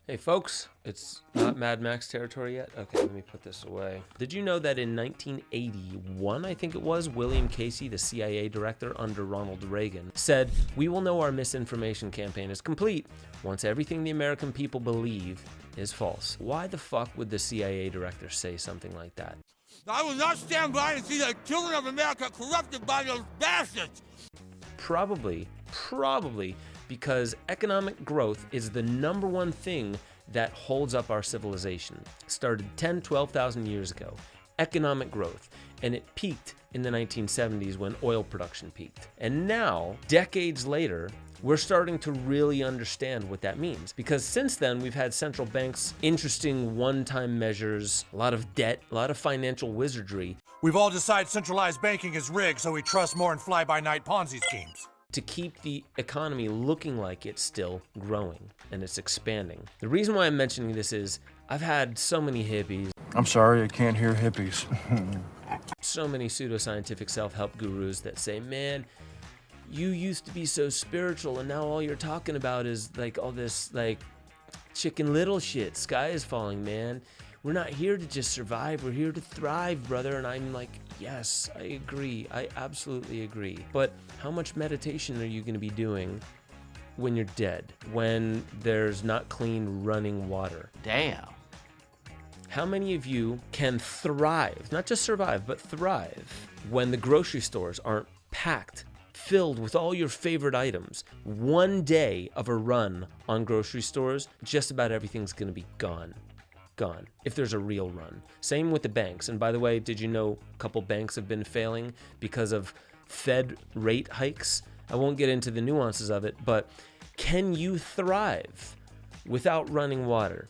Hey folks, it's not Mad Max territory yet? Okay, let me put this away. Did you know that in 1981, I think it was, William Casey, the CIA director under Ronald Reagan, said, "We will know our misinformation campaign is complete once everything the American people believe is false." Why the fuck would the CIA director say something like that? I will not stand by and see the children of America corrupted by those bastards. Probably because economic growth is the number one thing that holds up our civilization. Started 10, 12,000 years ago. Economic growth. And it peaked in the 1970s when oil production peaked. And now, decades later, we're starting to really understand what that means. Because since then, we've had central banks, interesting one-time measures, a lot of debt, a lot of financial wizardry. We've all decided centralized banking is rigged, so we trust more in fly-by-night Ponzi schemes. To keep the economy looking like it's still growing and it's expanding. The reason why I'm mentioning this is I've had so many hippies. I'm sorry, I can't hear hippies. So many pseudoscientific self-help gurus that say, man, you used to be so spiritual and now all you're talking about is like all this like Chicken Little shit. Sky is falling, man. We're not here to just survive. We're here to thrive, brother. And I'm like, yes, I agree. I absolutely agree. But how much meditation are you going to be doing when you're dead? When there's not clean running water? Damn. How many of you can thrive, not just survive, but thrive when the grocery stores aren't packed, filled with all your favorite items? One day of a run on grocery stores, just about everything's going to be gone. If there's a real run. Same with the banks. And by the way, did you know a couple banks have been failing because of Fed rate hikes? I won't get into the nuances of it, but can you thrive without running water,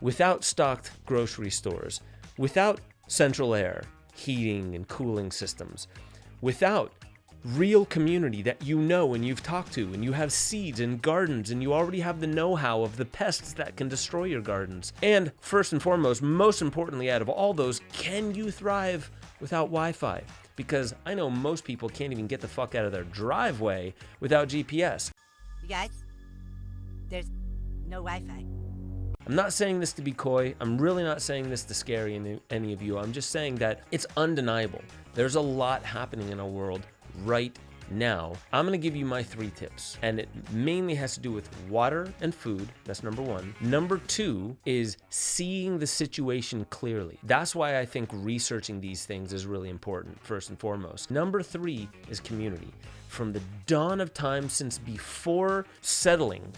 without stocked grocery stores, without central air, heating and cooling systems, without real community that you know and you've talked to and you have seeds and gardens and you already have the know-how of the pests that can destroy your gardens? And first and foremost, most importantly out of all those, can you thrive without Wi-Fi? Because I know most people can't even get the fuck out of their driveway without GPS. You guys, there's no Wi-Fi. I'm not saying this to be coy. I'm really not saying this to scare any of you. I'm just saying that it's undeniable. There's a lot happening in our world right now. I'm gonna give you my 3 tips, and it mainly has to do with water and food. That's number 1. Number 2 is seeing the situation clearly. That's why I think researching these things is really important, first and foremost. Number 3 is community. From the dawn of time, since before settling,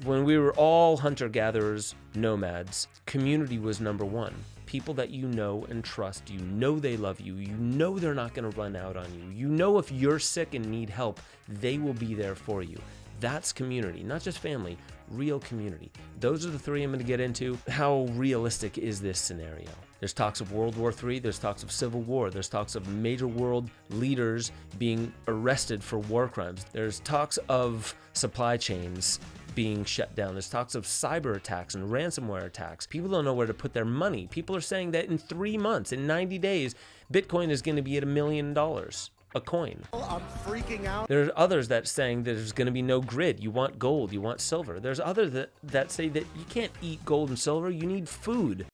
when we were all hunter-gatherers, nomads, community was number 1. People that you know and trust, you know they love you, you know they're not gonna run out on you, you know if you're sick and need help, they will be there for you. That's community, not just family, real community. Those are the 3 I'm gonna get into. How realistic is this scenario? There's talks of World War III, there's talks of Civil War, there's talks of major world leaders being arrested for war crimes. There's talks of supply chains being shut down. There's talks of cyber attacks and ransomware attacks. People don't know where to put their money. People are saying that in 3 months, in 90 days, Bitcoin is going to be at $1 million a coin. I'm freaking out. There's others that saying that there's going to be no grid. You want gold, you want silver. There's others that say that you can't eat gold and silver, you need food.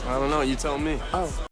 I don't know, you tell me. Oh.